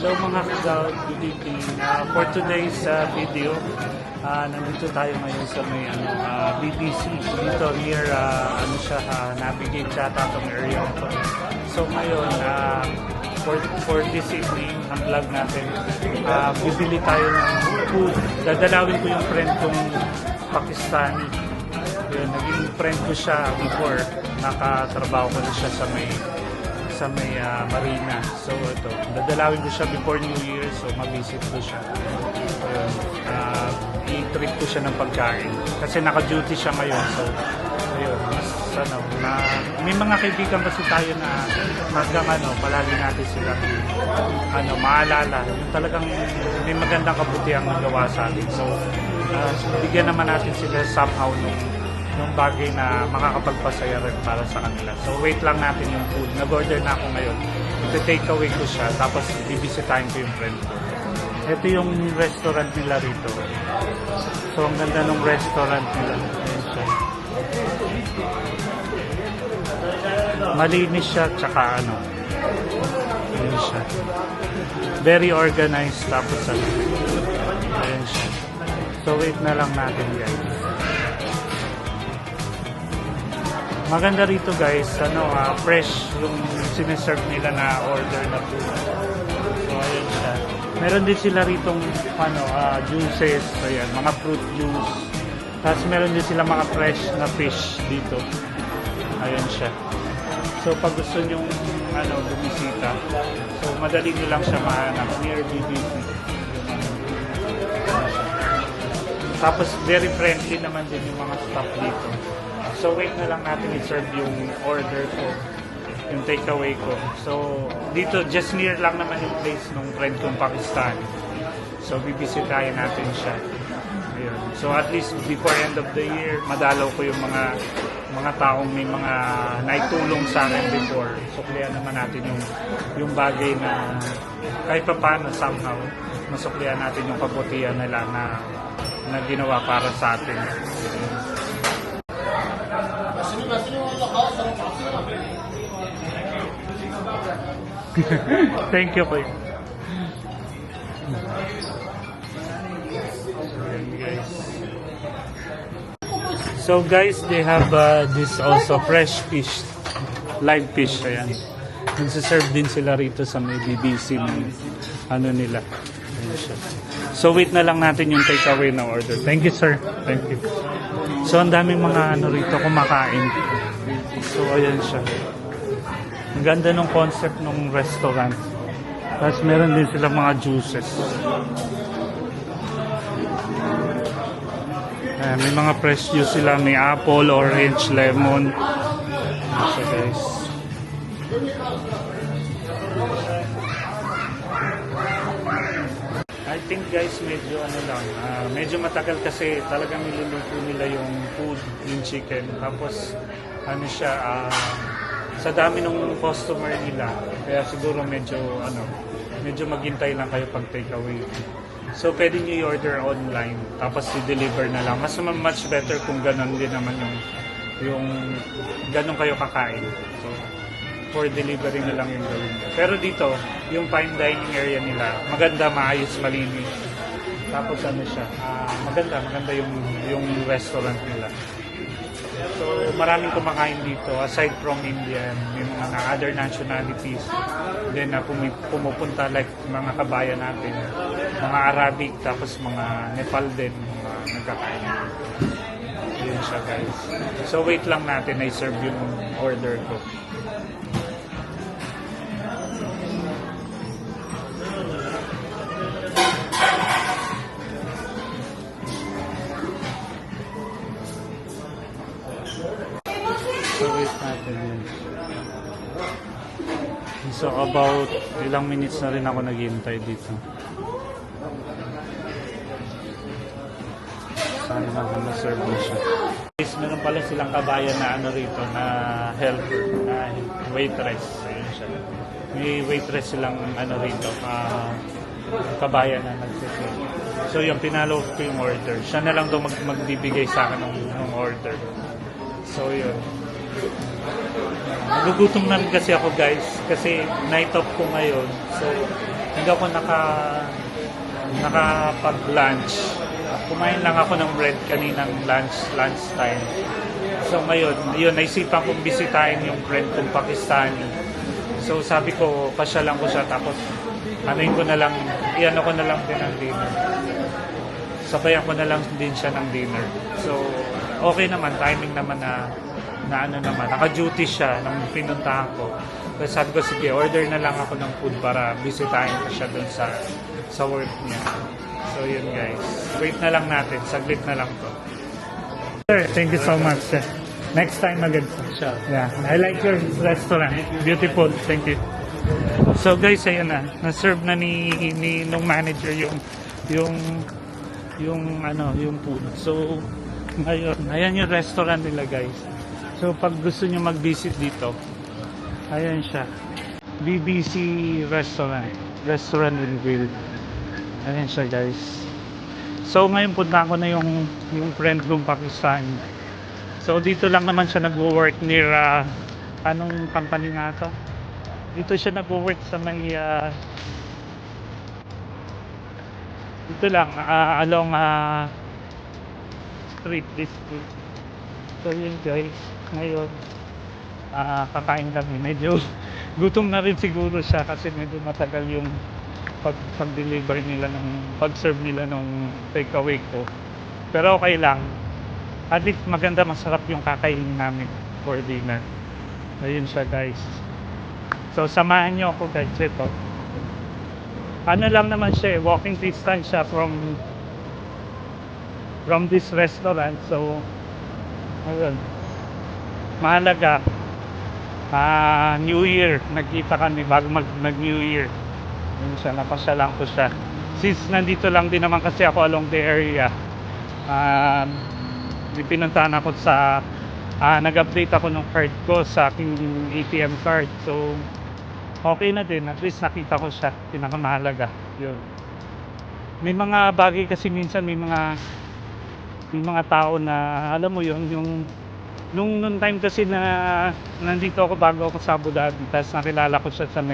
Hello mga kagawad, good evening. For today's video, nandito tayo ngayon sa may BBC dito near Navigate siya itong area na to. So ngayon, for this evening, ang vlog natin, bibili tayo ng food. Dadalawin ko yung friend kong Pakistani. Yun, naging friend ko siya before, nakatrabaho ko na siya sa may marina. So ito, dadalawin ko siya before New Year, so mag-visit ko siya. Ayun, i-treat ko siya ng pagkain. Kasi naka-duty siya ngayon, so ayun, may mga kaibigan kasi tayo na hanggang palagi natin sila maalala. Yung talagang may magandang kabutihan ang gawa sa atin. So, bigyan naman natin sila somehow nung bagay na makakapagpasaya rin para sa kanila. So wait lang natin yung food. Nag-order na ako ngayon. Ito-take away ko siya, tapos bibisitahin ko yung friend ko. Ito yung restaurant nila rito. So ang ganda ng restaurant nila. Ayan siya. Malinis siya, tsaka ayan siya. Very organized, tapos ayan siya. So wait na lang natin, guys. Maganda rito, guys, fresh yung sineserve nila na order na food. So ayan siya. Meron din sila ritong juices, ayan, mga fruit juice. Tapos meron din sila mga fresh na fish dito. Ayan siya. So pag gusto nyo bumisita, so madali nyo lang siya mahanap near BBC. Tapos very friendly naman din yung mga staff dito. So wait na lang natin i-serve yung order ko, yung takeaway ko. So dito, just near lang naman yung place ng friend kong Pakistan. So bibisitahin natin siya. Ayun. So at least before end of the year, madalaw ko yung mga taong may mga naitulong sa akin before. So suklihan naman natin yung bagay na kahit pa paano somehow, masuklihan natin yung kabutihan nila na ginawa para sa atin. Thank you, Kuya. So guys, they have this also fresh fish, live fish. Ayan. Nagsiserve din sila rito sa may BBC nila. Ayan siya. So wait na lang natin yung takeaway na order. Thank you, sir. Thank you. So ang daming mga rito kumakain. So ayan siya. Ang ganda ng concept ng restaurant. Tapos meron din sila mga juices. Ayan, may mga fresh juice sila. May apple, orange, lemon. So guys. I think guys medyo medyo matagal kasi talagang niluluto nila yung food, yung chicken. Tapos sa dami ng customer nila, kaya siguro medyo maghintay lang kayo pag take away. So pwede nyo i-order online, tapos i-deliver na lang. Much better kung ganon din naman yung ganon kayo kakain. So for delivery na lang yung gawin. Pero dito, yung fine dining area nila, maganda, maayos, malinis. Tapos maganda yung restaurant nila. So maraming kumakain dito aside from Indian, may mga other nationalities. Then pumupunta like mga kabayan natin, mga Arabic, tapos mga Nepal din, mga nagkakain. Yun siya, guys. So wait lang natin, i-serve yung order ko. So wait natin yun. So about ilang minutes na rin ako naghihintay dito. Sana na-serve mo siya. Guys, meron pala silang kabayan na rito na help, na waitress. Ayun siya. May waitress silang rito, kabayan na nagsiserve. So yung pinalo ko yung order. Siya na lang daw magbibigay sa akin ng order. So yun. Nagugutom na rin kasi ako, guys, kasi night off ko ngayon. So hindi ako nakapag-lunch. Kumain lang ako ng bread kaninang lunch time. So ngayon, yun, naisipan kong bisitahin yung friend kong Pakistani. So sabi ko, pasyalan ko siya, tapos anuin ko na lang, iano ko na lang din ang dinner. Sabayan ko na lang din siya ng dinner. So, okay naman, timing naman na ano naman, naka-duty siya nang pinuntahan ko. Kaya sabi ko, sige, order na lang ako ng food para bisitahin ko siya dun sa work niya. So, yun guys. Wait na lang natin, saglit na lang to. Sir, thank you so much. Next time again. Sure. Yeah, I like your restaurant. Beautiful. Thank you. So guys, ayun na. Na-serve na ni nung manager yung food. So ngayon, ayan yung restaurant nila guys. So pag gusto niyo mag-visit dito, ayan siya. BBC Restaurant and Grill. Ayan siya guys. So ngayon punta ko na yung friend kong Pakistani. So dito lang naman siya nagwo-work near anong company nga to? Dito siya nagwo-work sa may dito lang along street this street. So yun guys, ngayon kakain kami. Medyo gutom na rin siguro siya kasi medyo matagal yung pag-deliver nila pag-serve nila ng takeaway ko. Pero okay lang. At least maganda, masarap yung kakainin namin for dinner. Ayun siya guys. So samahan nyo ako guys. Ito. Ano lang naman siya, walking distance siya from this restaurant. So ayun. Mahalaga. New Year. Nagkita kami bago mag-New Year. Ayun siya, napasyalan ko siya. Since nandito lang din naman kasi ako along the area. Pinuntahan ako sa nag-update ako ng card ko sa aking ATM card. So okay na din, at least nakita ko siya, pinakamahalaga yun. May mga bagay kasi minsan may mga tao na alam mo yun, yung nung time kasi na nandito ako bago ako sa Abu Dhabi, tapos nakilala ko siya sa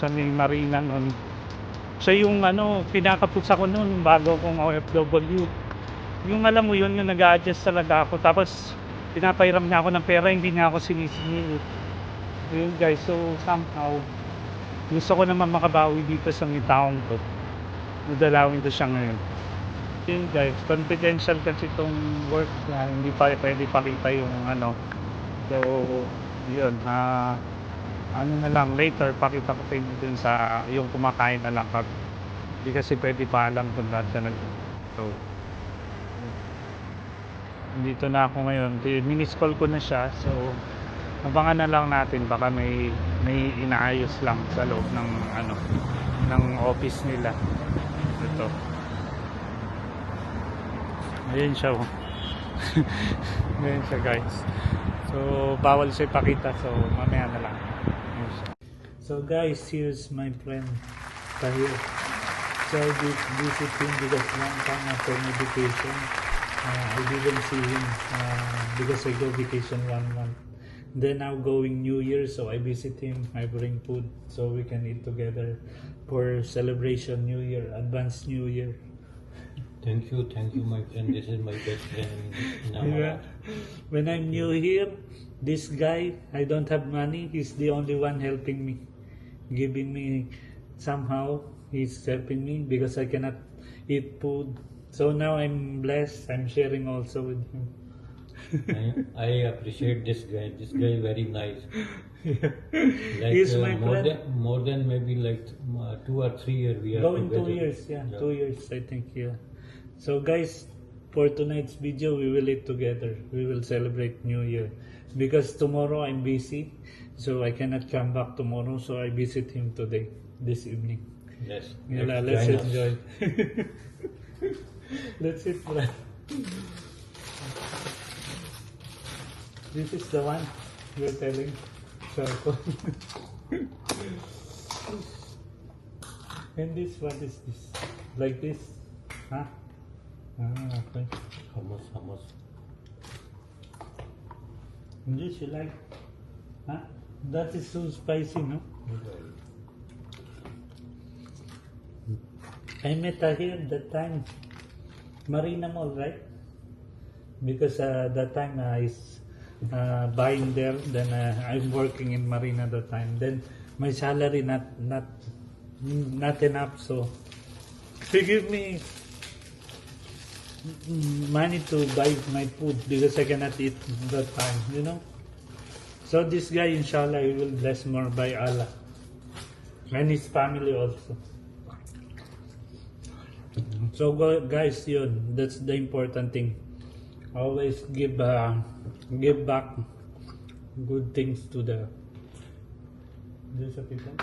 may marina nun. Siya yung pinakaputsa ko nun bago akong OFW. Yung alam mo yun, yung nag-a-adjust talaga ako, tapos pinapahiram niya ako ng pera, hindi niya ako sinisingil. Yun guys, so somehow gusto ko naman makabawi dito sa taong to. Nadalawin ko siya ngayon. Yun guys, confidential kasi itong work na hindi pa pwede pakita yung so yun, na lang later pakita ko sa inyo dun sa yung kumakain na lang pag hindi kasi pwede pa alam kung nasa so dito na ako ngayon. Miniscall ko na siya, so abangan na lang natin, baka may inaayos lang sa loob ng office nila. Ito, ayun siya. Ayun siya guys. So bawal siya ipakita, so mamaya na lang. So guys, here's my friend Tahir. So I visit him because long time after my vacation. I didn't see him because I go vacation 1 month. Then now going New Year, so I visit him. I bring food so we can eat together for celebration New Year, advanced New Year. Thank you, my friend. This is my best friend in Ahmedabad. When I'm new here, this guy, I don't have money. He's the only one helping me, giving me somehow. He's helping me because I cannot eat food. So now I'm blessed. I'm sharing also with him. I appreciate this guy. This guy is very nice. Yeah. Like, He's my friend. More than maybe like 2 or 3 years we are Going together. 2 years, yeah, 2 years I think, yeah. So guys, for tonight's video, we will eat together. We will celebrate New Year because tomorrow I'm busy, so I cannot come back tomorrow. So I visit him today, this evening. Yes. Yeah, let's enjoy. Let's eat, bro. This is the one you're telling. Charcoal. And this, what is this? Like this? Huh? Okay. Hummus. And this you like? Huh? That is so spicy, no? I met her here that time, Marina Mall, right? Because that time I is buying there, then I'm working in Marina that time. Then my salary not enough, so she give me money to buy my food because I cannot eat that time, you know. So this guy, inshallah, he will bless more by Allah and his family also. So guys, yun, that's the important thing. Always give back good things to the people.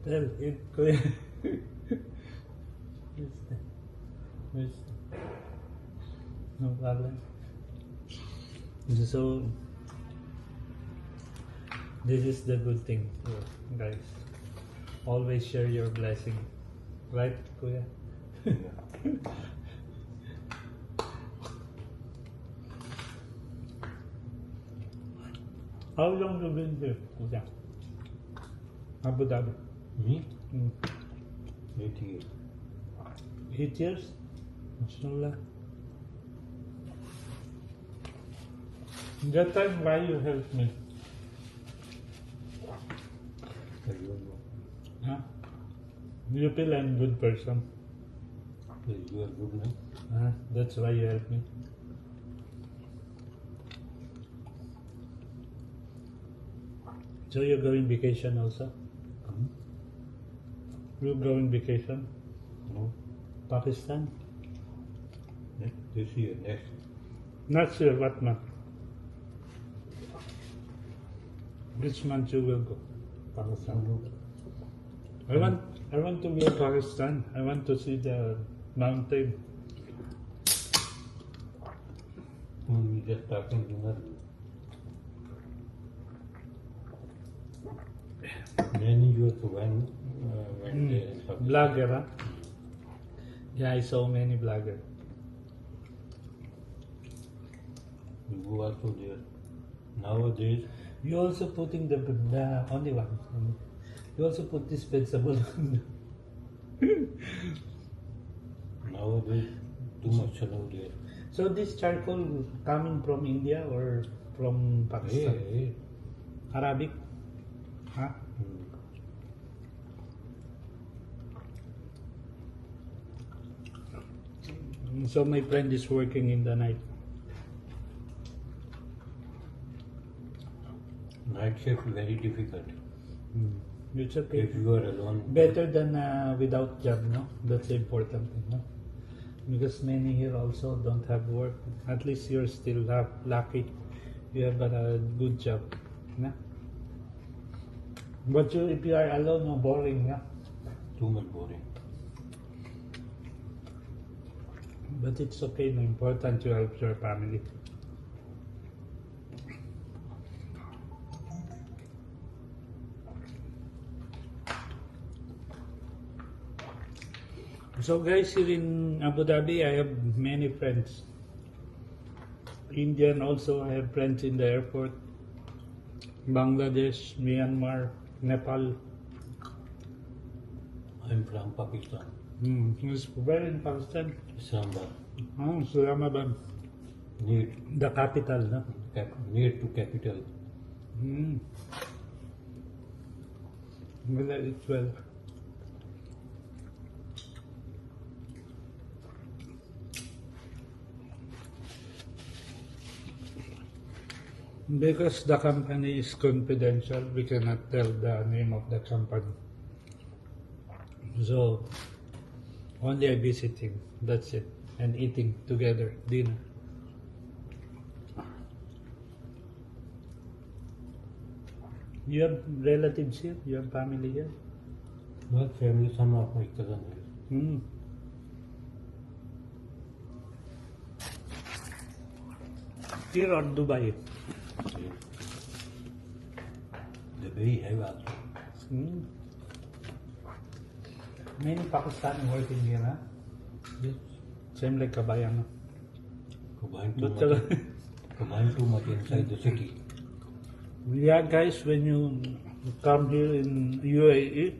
Tell it. No problem. So this is the good thing, guys. Always share your blessing, right, Kuya? How long you been here, Kuya? Abu Dhabi. Me? Mm. 8 years. 8 years? Mashallah. That time, why you helped me? I don't know. Huh? You feel I'm a good person. You are good now. That's why you helped me. So you're going vacation also? Hmm? You're going vacation? No. Pakistan? This year, next. Not sure what month. Which month you will go? Pakistan. I want to go to Pakistan. I want to see the mountain. We just talking to her. Many years when they in Pakistan. Blogger, huh? Yeah, I saw many bloggers. We go also there. Nowadays, You also putting the only one. You also put this vegetable. nowadays, too much allow there. So this charcoal coming from India or from Pakistan? Hey. Arabic? Huh? So my friend is working in the night. Night shift very difficult. It's okay. If you are alone, Better than without job, no? That's the important thing, no? Because many here also don't have work. At least you're still lucky. You have a good job, no? But if you are alone, no, boring, no? too much boring. But it's okay, no? Important to help your family. So guys, here in Abu Dhabi, I have many friends. Indian also, I have friends in the airport. Bangladesh, Myanmar, Nepal. I'm from Pakistan, Where in Pakistan? Islamabad, Islamabad, near, the capital, no? near to capital. Well, it's well. Because the company is confidential, we cannot tell the name of the company. So, only I visiting, that's it. And eating together, dinner. You have relatives here? You have family here? My family, some of my cousins here. Here or Dubai? The very have also. Many Pakistani working here, huh? Yes. Same like Kabayan. No? Combine too much inside the city. Yeah, guys, when you come here in UAE,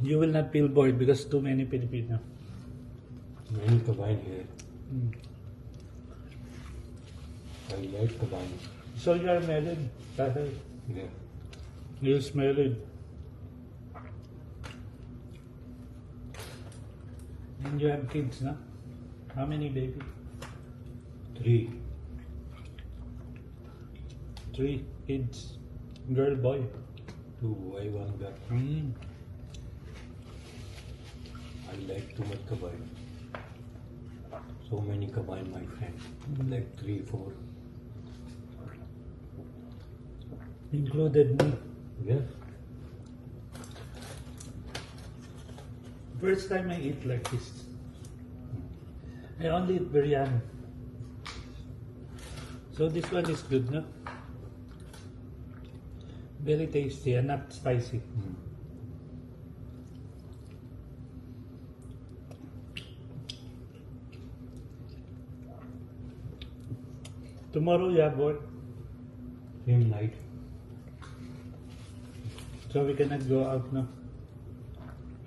you will not feel bored because too many Filipino. Many kabayan here. Mm. I like kabayan. So you are married? Tatay? Yeah. You're married. And you have kids, no? How many baby? 3. 3 kids. Girl, boy. 2 boy, 1 girl. Mm. I like too much kabayan. So many kabayan, my friend. Like 3, 4. Included me. Yeah. First time I eat like this. I only eat biryani. So this one is good, no? Very tasty and not spicy. Mm. Tomorrow you have work, Same night. so we cannot go out, no?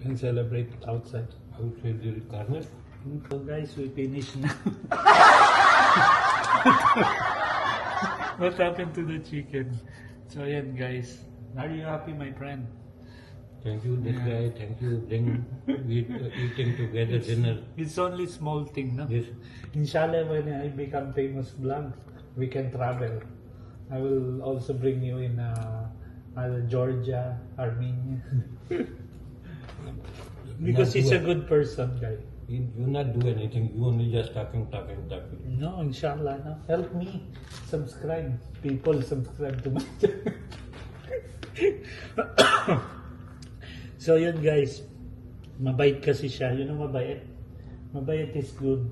And celebrate outside. Outside the corner. So guys, we finished now. What happened to the chicken? So yan guys. Are you happy, my friend? Thank you, this guy. Thank you. Then we eating together dinner. It's only small thing, no? Yes. Inshallah, when I become famous vlog, we can travel. I will also bring you in Georgia, Armenia. Because he's a good person, guy. You not do anything. You only just talking. No, inshallah. No. Help me. Subscribe. People subscribe to my channel. So yun guys. Mabait kasi siya. You know mabait? Mabait is good.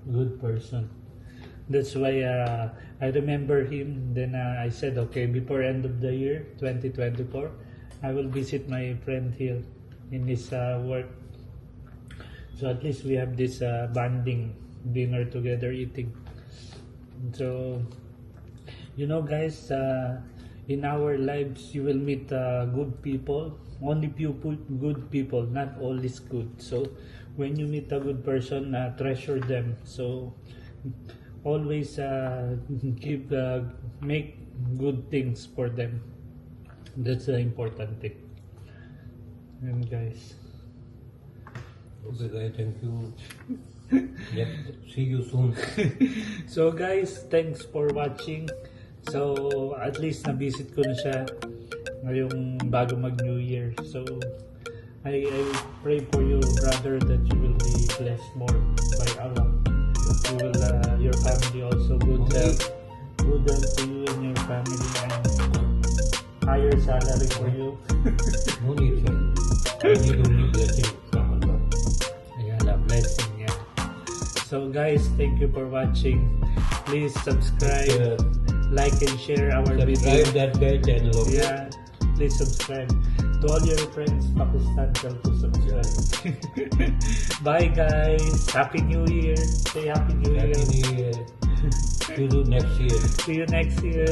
Good person. That's why I remember him. Then I said, okay, before end of the year, 2024, I will visit my friend here in his work. So at least we have this bonding dinner together eating. So, you know guys, in our lives you will meet good people. Only few good people, not all is good. So when you meet a good person, treasure them. So always make good things for them. That's the important thing. And guys, Okay, guy. Thank you. Yep. See you soon. so guys, thanks for watching. So at least na-visit ko na siya ngayong bago mag New Year. So I pray for you, brother, that you will be blessed more by Allah. You will your family also good health to you and your family, and higher salary for you. No need, sir. I need only blessing from Allah. Yeah, blessing, yeah. So guys, thank you for watching. Please subscribe, like and share our video. Subscribe that guy channel. Okay? Yeah, please subscribe. To all your friends, Pakistan, tell to subscribe. Bye guys. Happy New Year. Say Happy New Year. Happy New Year. See you next year. See you next year.